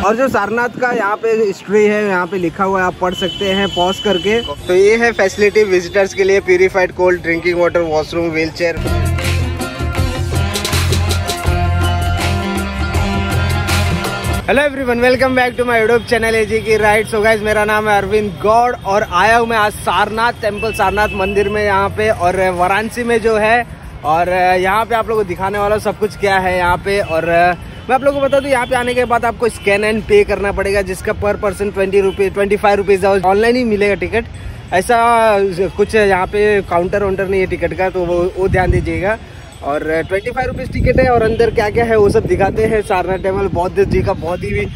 और जो सारनाथ का यहाँ पे हिस्ट्री है, यहाँ पे लिखा हुआ है, आप पढ़ सकते हैं पॉज करके। तो ये है फैसिलिटी विजिटर्स के लिए, purified cold drinking water, washroom, wheelchair. Hello everyone, welcome back to my YouTube channel A G की राइड। सो गाइस, मेरा नाम है अरविंद गौड़ और आया हूँ मैं आज सारनाथ टेम्पल, सारनाथ मंदिर में यहाँ पे, और वाराणसी में जो है। और यहाँ पे आप लोगों को दिखाने वाला सब कुछ क्या है यहाँ पे। और मैं आप लोगों को बता दूँ, यहाँ पे आने के बाद आपको स्कैन एंड पे करना पड़ेगा, जिसका पर पर्सन 25 रुपीज़ ऑनलाइन ही मिलेगा टिकट। ऐसा कुछ यहाँ पे काउंटर वाउंटर नहीं है टिकट का, तो वो ध्यान दीजिएगा। और 25 रुपीज़ टिकट है। और अंदर क्या क्या है वो सब दिखाते हैं। सारनाथ टेम्पल बौद्ध जी का बहुत ही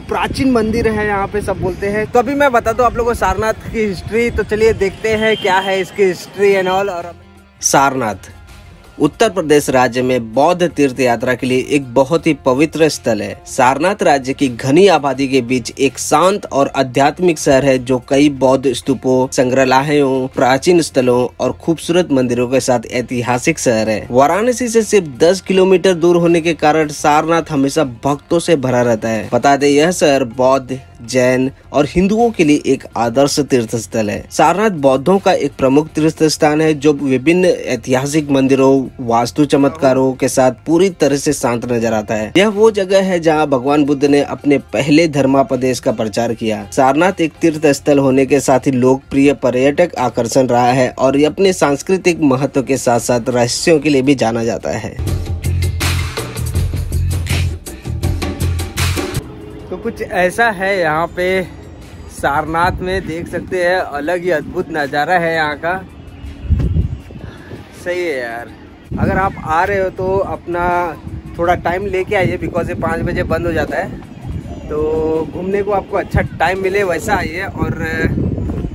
प्राचीन मंदिर है यहाँ पे, सब बोलते हैं। तो अभी मैं बताता हूँ आप लोगों को सारनाथ की हिस्ट्री। तो चलिए देखते हैं क्या है इसकी हिस्ट्री एंड ऑल। और सारनाथ उत्तर प्रदेश राज्य में बौद्ध तीर्थ यात्रा के लिए एक बहुत ही पवित्र स्थल है। सारनाथ राज्य की घनी आबादी के बीच एक शांत और आध्यात्मिक शहर है, जो कई बौद्ध स्तूपों, संग्रहालयों, प्राचीन स्थलों और खूबसूरत मंदिरों के साथ ऐतिहासिक शहर है। वाराणसी से सिर्फ 10 किलोमीटर दूर होने के कारण सारनाथ हमेशा भक्तों से भरा रहता है। बता दें, यह शहर बौद्ध, जैन और हिंदुओं के लिए एक आदर्श तीर्थ स्थल है। सारनाथ बौद्धों का एक प्रमुख तीर्थ स्थान है, जो विभिन्न ऐतिहासिक मंदिरों, वास्तु चमत्कारों के साथ पूरी तरह से शांत नजर आता है। यह वो जगह है जहां भगवान बुद्ध ने अपने पहले धर्मापदेश का प्रचार किया। सारनाथ एक तीर्थ स्थल होने के साथ ही लोकप्रिय पर्यटक आकर्षण रहा है, और ये अपने सांस्कृतिक महत्व के साथ साथ रहस्यों के लिए भी जाना जाता है। तो कुछ ऐसा है यहाँ पे सारनाथ में, देख सकते हैं। अलग ही अद्भुत नज़ारा है यहाँ का। सही है यार। अगर आप आ रहे हो तो अपना थोड़ा टाइम लेके आइए, बिकॉज ये 5 बजे बंद हो जाता है। तो घूमने को आपको अच्छा टाइम मिले वैसा आइए। और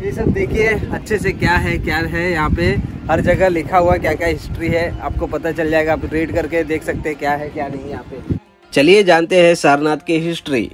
ये सब देखिए अच्छे से, क्या है यहाँ पे हर जगह लिखा हुआ, क्या क्या हिस्ट्री है आपको पता चल जाएगा। आप रीड करके देख सकते हैं क्या है क्या नहीं यहाँ पे। चलिए जानते हैं सारनाथ की हिस्ट्री।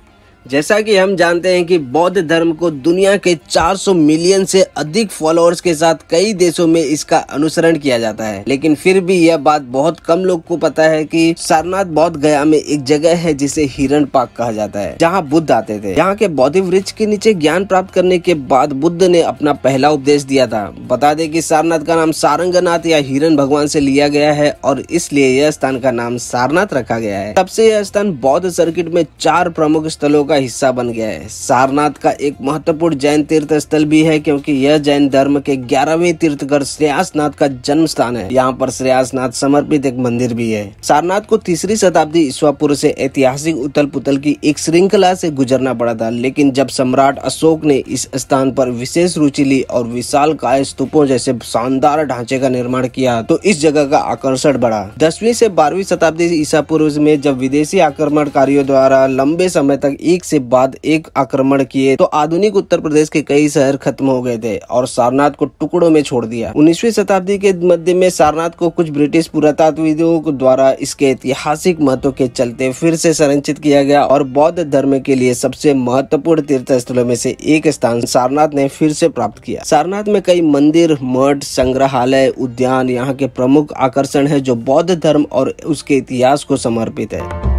जैसा कि हम जानते हैं कि बौद्ध धर्म को दुनिया के 400 मिलियन से अधिक फॉलोअर्स के साथ कई देशों में इसका अनुसरण किया जाता है, लेकिन फिर भी यह बात बहुत कम लोग को पता है कि सारनाथ बौद्ध गया में एक जगह है जिसे हिरण पाक कहा जाता है, जहां बुद्ध आते थे। यहाँ के बोधि वृक्ष के नीचे ज्ञान प्राप्त करने के बाद बुद्ध ने अपना पहला उपदेश दिया था। बता दें कि सारनाथ का नाम सारंगनाथ या हिरण भगवान से लिया गया है, और इसलिए यह स्थान का नाम सारनाथ रखा गया है। तब से यह स्थान बौद्ध सर्किट में 4 प्रमुख स्थलों का हिस्सा बन गया है। सारनाथ का एक महत्वपूर्ण जैन तीर्थ स्थल भी है, क्योंकि यह जैन धर्म के 11वें तीर्थंकर श्रेयासनाथ का जन्म स्थान है। यहाँ पर श्रेयासनाथ समर्पित एक मंदिर भी है। सारनाथ को 3री शताब्दी ईसा पूर्व से ऐतिहासिक उथल पुथल की एक श्रृंखला से गुजरना पड़ा था, लेकिन जब सम्राट अशोक ने इस स्थान पर विशेष रुचि ली और विशालकाय स्तूपों जैसे शानदार ढांचे का निर्माण किया, तो इस जगह का आकर्षण बढ़ा। 10वीं से 12वीं शताब्दी ईसा पूर्व में जब विदेशी आक्रमणकारियों द्वारा लंबे समय तक एक से बाद एक आक्रमण किए, तो आधुनिक उत्तर प्रदेश के कई शहर खत्म हो गए थे और सारनाथ को टुकड़ों में छोड़ दिया। 19वीं शताब्दी के मध्य में सारनाथ को कुछ ब्रिटिश पुरातत्वविदों द्वारा इसके ऐतिहासिक महत्व के चलते फिर से संरक्षित किया गया, और बौद्ध धर्म के लिए सबसे महत्वपूर्ण तीर्थ स्थलों में से एक स्थान सारनाथ ने फिर से प्राप्त किया। सारनाथ में कई मंदिर, मठ, संग्रहालय, उद्यान यहाँ के प्रमुख आकर्षण है, जो बौद्ध धर्म और उसके इतिहास को समर्पित है।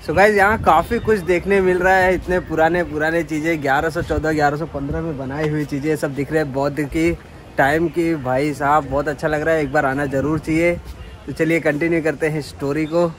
तो गाइस, यहाँ काफ़ी कुछ देखने मिल रहा है। इतने पुराने चीज़ें, 1114, 1115 में बनाई हुई चीज़ें सब दिख रहे हैं बौद्ध की टाइम की। भाई साहब, बहुत अच्छा लग रहा है, एक बार आना जरूर चाहिए। तो चलिए कंटिन्यू करते हैं स्टोरी को।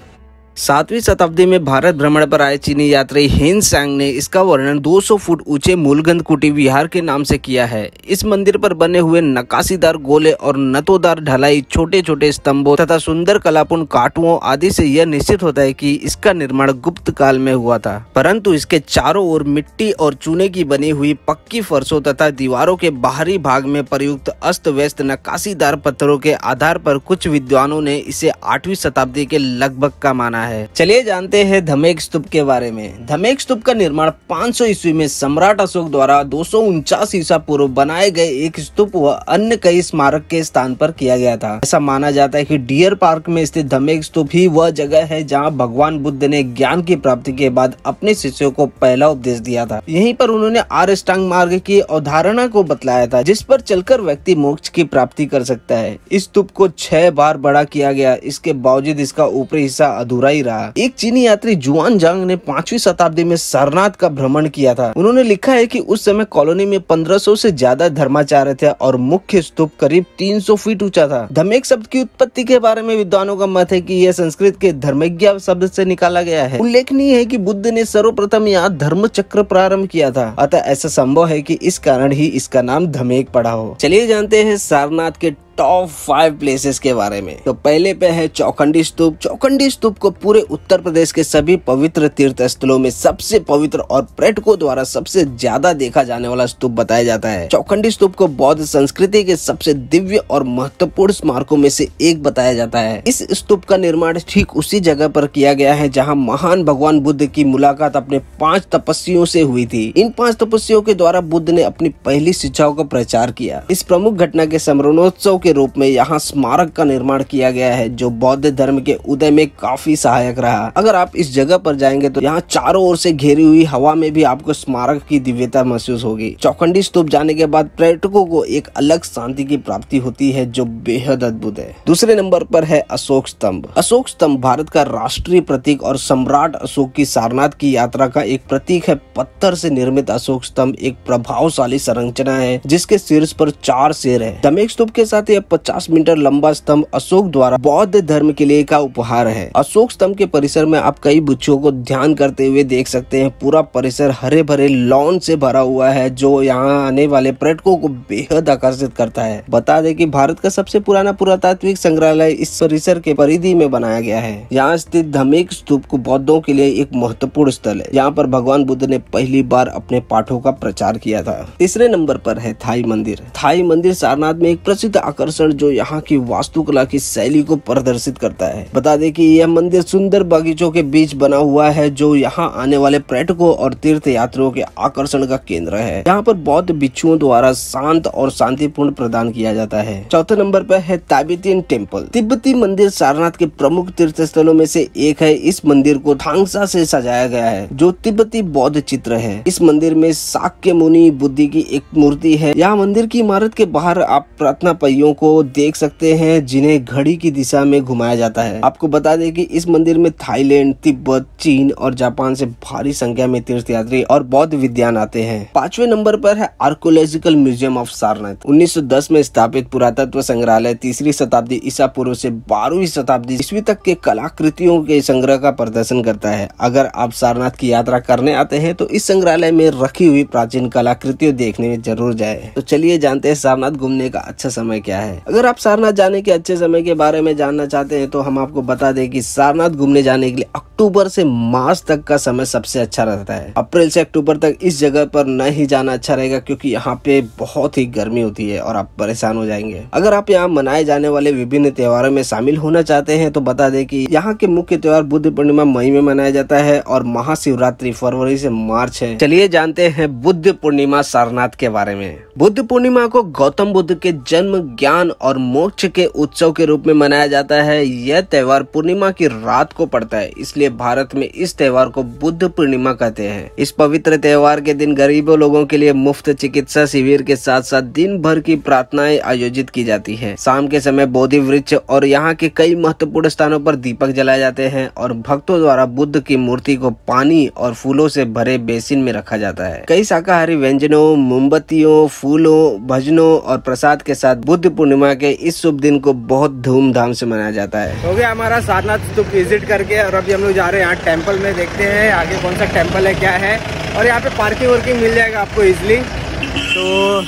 7वीं शताब्दी में भारत भ्रमण पर आए चीनी यात्री हेन सांग ने इसका वर्णन 200 फुट ऊंचे मूलगंध कुटी विहार के नाम से किया है। इस मंदिर पर बने हुए नक्काशीदार गोले और नतोदार ढलाई, छोटे छोटे स्तंभों तथा सुंदर कलापूर्ण काटुओं आदि से यह निश्चित होता है कि इसका निर्माण गुप्त काल में हुआ था। परंतु इसके चारों ओर मिट्टी और चूने की बनी हुई पक्की फर्शों तथा दीवारों के बाहरी भाग में प्रयुक्त अस्त व्यस्त नक्काशीदार पत्थरों के आधार पर कुछ विद्वानों ने इसे 8वीं शताब्दी के लगभग का माना है। है। चलिए जानते हैं धमेक स्तूप के बारे में। धमेक स्तूप का निर्माण 500 ईस्वी में सम्राट अशोक द्वारा 249 ईसा पूर्व बनाए गए एक स्तूप व अन्य कई स्मारक के स्थान पर किया गया था। ऐसा माना जाता है कि डियर पार्क में स्थित धमेक स्तूप ही वह जगह है जहाँ भगवान बुद्ध ने ज्ञान की प्राप्ति के बाद अपने शिष्यों को पहला उपदेश दिया था। यहीं पर उन्होंने आर्य अष्टांग मार्ग की अवधारणा को बतलाया था, जिस पर चलकर व्यक्ति मोक्ष की प्राप्ति कर सकता है। इस स्तूप को 6 बार बड़ा किया गया, इसके बावजूद इसका ऊपरी हिस्सा अधूरा ही रहा। एक चीनी यात्री जुआन जांग ने 5वीं शताब्दी में सारनाथ का भ्रमण किया था। उन्होंने लिखा है कि उस समय कॉलोनी में 1500 से ज्यादा धर्माचार्य थे और मुख्य स्तूप करीब 300 फीट ऊंचा था। धमेक शब्द की उत्पत्ति के बारे में विद्वानों का मत है कि यह संस्कृत के धर्मज्ञ शब्द से निकाला गया है। उल्लेखनीय है कि बुद्ध ने सर्वप्रथम यहाँ धर्म चक्र प्रारंभ किया था, अतः ऐसा संभव है कि इस कारण ही इसका नाम धमेक पड़ा हो। चलिए जानते हैं सारनाथ के टॉप 5 प्लेसेस के बारे में। तो पहले पे है चौखंडी स्तूप। चौखंडी स्तूप को पूरे उत्तर प्रदेश के सभी पवित्र तीर्थ स्थलों में सबसे पवित्र और पर्यटकों द्वारा सबसे ज्यादा देखा जाने वाला स्तूप बताया जाता है। चौखंडी स्तूप को बौद्ध संस्कृति के सबसे दिव्य और महत्वपूर्ण स्मारकों में से एक बताया जाता है। इस स्तूप का निर्माण ठीक उसी जगह पर किया गया है जहाँ महान भगवान बुद्ध की मुलाकात अपने 5 तपस्वियों से हुई थी। इन 5 तपस्वियों के द्वारा बुद्ध ने अपनी पहली शिक्षाओं का प्रचार किया। इस प्रमुख घटना के स्मरणोत्सव के रूप में यहाँ स्मारक का निर्माण किया गया है, जो बौद्ध धर्म के उदय में काफी सहायक रहा। अगर आप इस जगह पर जाएंगे तो यहाँ चारों ओर से घेरी हुई हवा में भी आपको स्मारक की दिव्यता महसूस होगी। चौखंडी स्तूप जाने के बाद पर्यटकों को एक अलग शांति की प्राप्ति होती है, जो बेहद अद्भुत है। दूसरे नंबर पर है अशोक स्तंभ। अशोक स्तंभ भारत का राष्ट्रीय प्रतीक और सम्राट अशोक की सारनाथ की यात्रा का एक प्रतीक है। पत्थर से निर्मित अशोक स्तंभ एक प्रभावशाली संरचना है, जिसके शीर्ष पर 4 शेर है। धमेक स्तूप के साथ 50 मीटर लंबा स्तंभ अशोक द्वारा बौद्ध धर्म के लिए का उपहार है। अशोक स्तंभ के परिसर में आप कई वृक्षों को ध्यान करते हुए देख सकते हैं। पूरा परिसर हरे भरे लॉन से भरा हुआ है, जो यहाँ आने वाले पर्यटकों को बेहद आकर्षित करता है। बता दें कि भारत का सबसे पुराना पुरातात्विक संग्रहालय इस परिसर के परिधि में बनाया गया है। यहाँ स्थित धमेक स्तूप को बौद्धों के लिए एक महत्वपूर्ण स्थल है। यहाँ पर भगवान बुद्ध ने पहली बार अपने पाठों का प्रचार किया था। तीसरे नंबर पर है थाई मंदिर। थाई मंदिर सारनाथ में एक प्रसिद्ध आकर्षण जो यहाँ की वास्तुकला की शैली को प्रदर्शित करता है। बता दें कि यह मंदिर सुंदर बगीचों के बीच बना हुआ है, जो यहाँ आने वाले पर्यटकों और तीर्थ यात्रियों के आकर्षण का केंद्र है। यहाँ पर बौद्ध भिक्षुओं द्वारा शांत और शांतिपूर्ण प्रदान किया जाता है। चौथे नंबर पर है तिब्बतियन टेम्पल। तिब्बती मंदिर सारनाथ के प्रमुख तीर्थ स्थलों में से एक है। इस मंदिर को थांगसा से सजाया गया है, जो तिब्बती बौद्ध चित्र है। इस मंदिर में शाक्य मुनि बुद्धि की एक मूर्ति है। यहाँ मंदिर की इमारत के बाहर आप प्रार्थना पहियों को देख सकते हैं, जिन्हें घड़ी की दिशा में घुमाया जाता है। आपको बता दें कि इस मंदिर में थाईलैंड, तिब्बत, चीन और जापान से भारी संख्या में तीर्थयात्री और बौद्ध विद्वान आते हैं। 5वें नंबर पर है आर्कोलॉजिकल म्यूजियम ऑफ सारनाथ। 1910 में स्थापित पुरातत्व संग्रहालय 3री शताब्दी ईसा पूर्व से 12वीं शताब्दी ईस्वी तक के कलाकृतियों के संग्रह का प्रदर्शन करता है। अगर आप सारनाथ की यात्रा करने आते हैं तो इस संग्रहालय में रखी हुई प्राचीन कलाकृतियों देखने में जरूर जाए। तो चलिए जानते हैं सारनाथ घूमने का अच्छा समय क्या है। अगर आप सारनाथ जाने के अच्छे समय के बारे में जानना चाहते हैं तो हम आपको बता दें कि सारनाथ घूमने जाने के लिए अक्टूबर से मार्च तक का समय सबसे अच्छा रहता है। अप्रैल से अक्टूबर तक इस जगह पर नहीं जाना अच्छा रहेगा, क्योंकि यहाँ पे बहुत ही गर्मी होती है और आप परेशान हो जाएंगे। अगर आप यहाँ मनाए जाने वाले विभिन्न त्योहारों में शामिल होना चाहते हैं तो बता दें कि यहाँ के मुख्य त्योहार बुद्ध पूर्णिमा मई में मनाया जाता है और महाशिवरात्रि फरवरी से मार्च है। चलिए जानते हैं बुद्ध पूर्णिमा सारनाथ के बारे में। बुद्ध पूर्णिमा को गौतम बुद्ध के जन्म, ज्ञान और मोक्ष के उत्सव के रूप में मनाया जाता है। यह त्योहार पूर्णिमा की रात को पड़ता है, इसलिए भारत में इस त्योहार को बुद्ध पूर्णिमा कहते हैं। इस पवित्र त्योहार के दिन गरीबों लोगों के लिए मुफ्त चिकित्सा शिविर के साथ साथ दिन भर की प्रार्थनाएं आयोजित की जाती है। शाम के समय बोधि वृक्ष और यहाँ के कई महत्वपूर्ण स्थानों पर दीपक जलाए जाते हैं और भक्तों द्वारा बुद्ध की मूर्ति को पानी और फूलों से भरे बेसिन में रखा जाता है। कई शाकाहारी व्यंजनों, मोमबत्तियों, फूलों, भजनों और प्रसाद के साथ बुद्ध पूर्णिमा के इस शुभ दिन को बहुत धूमधाम से मनाया जाता है। हो गया हमारा सारनाथ स्तूप विजिट करके, और अभी हम लोग जा रहे हैं यहाँ टेम्पल में। देखते हैं आगे कौन सा टेम्पल है, क्या है, और यहाँ पे पार्किंग वर्किंग मिल जाएगा आपको इजिली। तो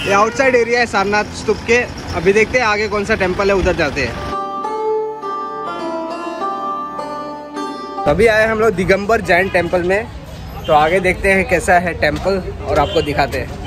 ये आउटसाइड एरिया है सारनाथ स्तूप के। अभी देखते हैं आगे कौन सा टेम्पल है, उधर जाते हैं। अभी आए हम लोग दिगंबर जैन टेम्पल में, तो आगे देखते हैं कैसा है टेम्पल और आपको दिखाते हैं।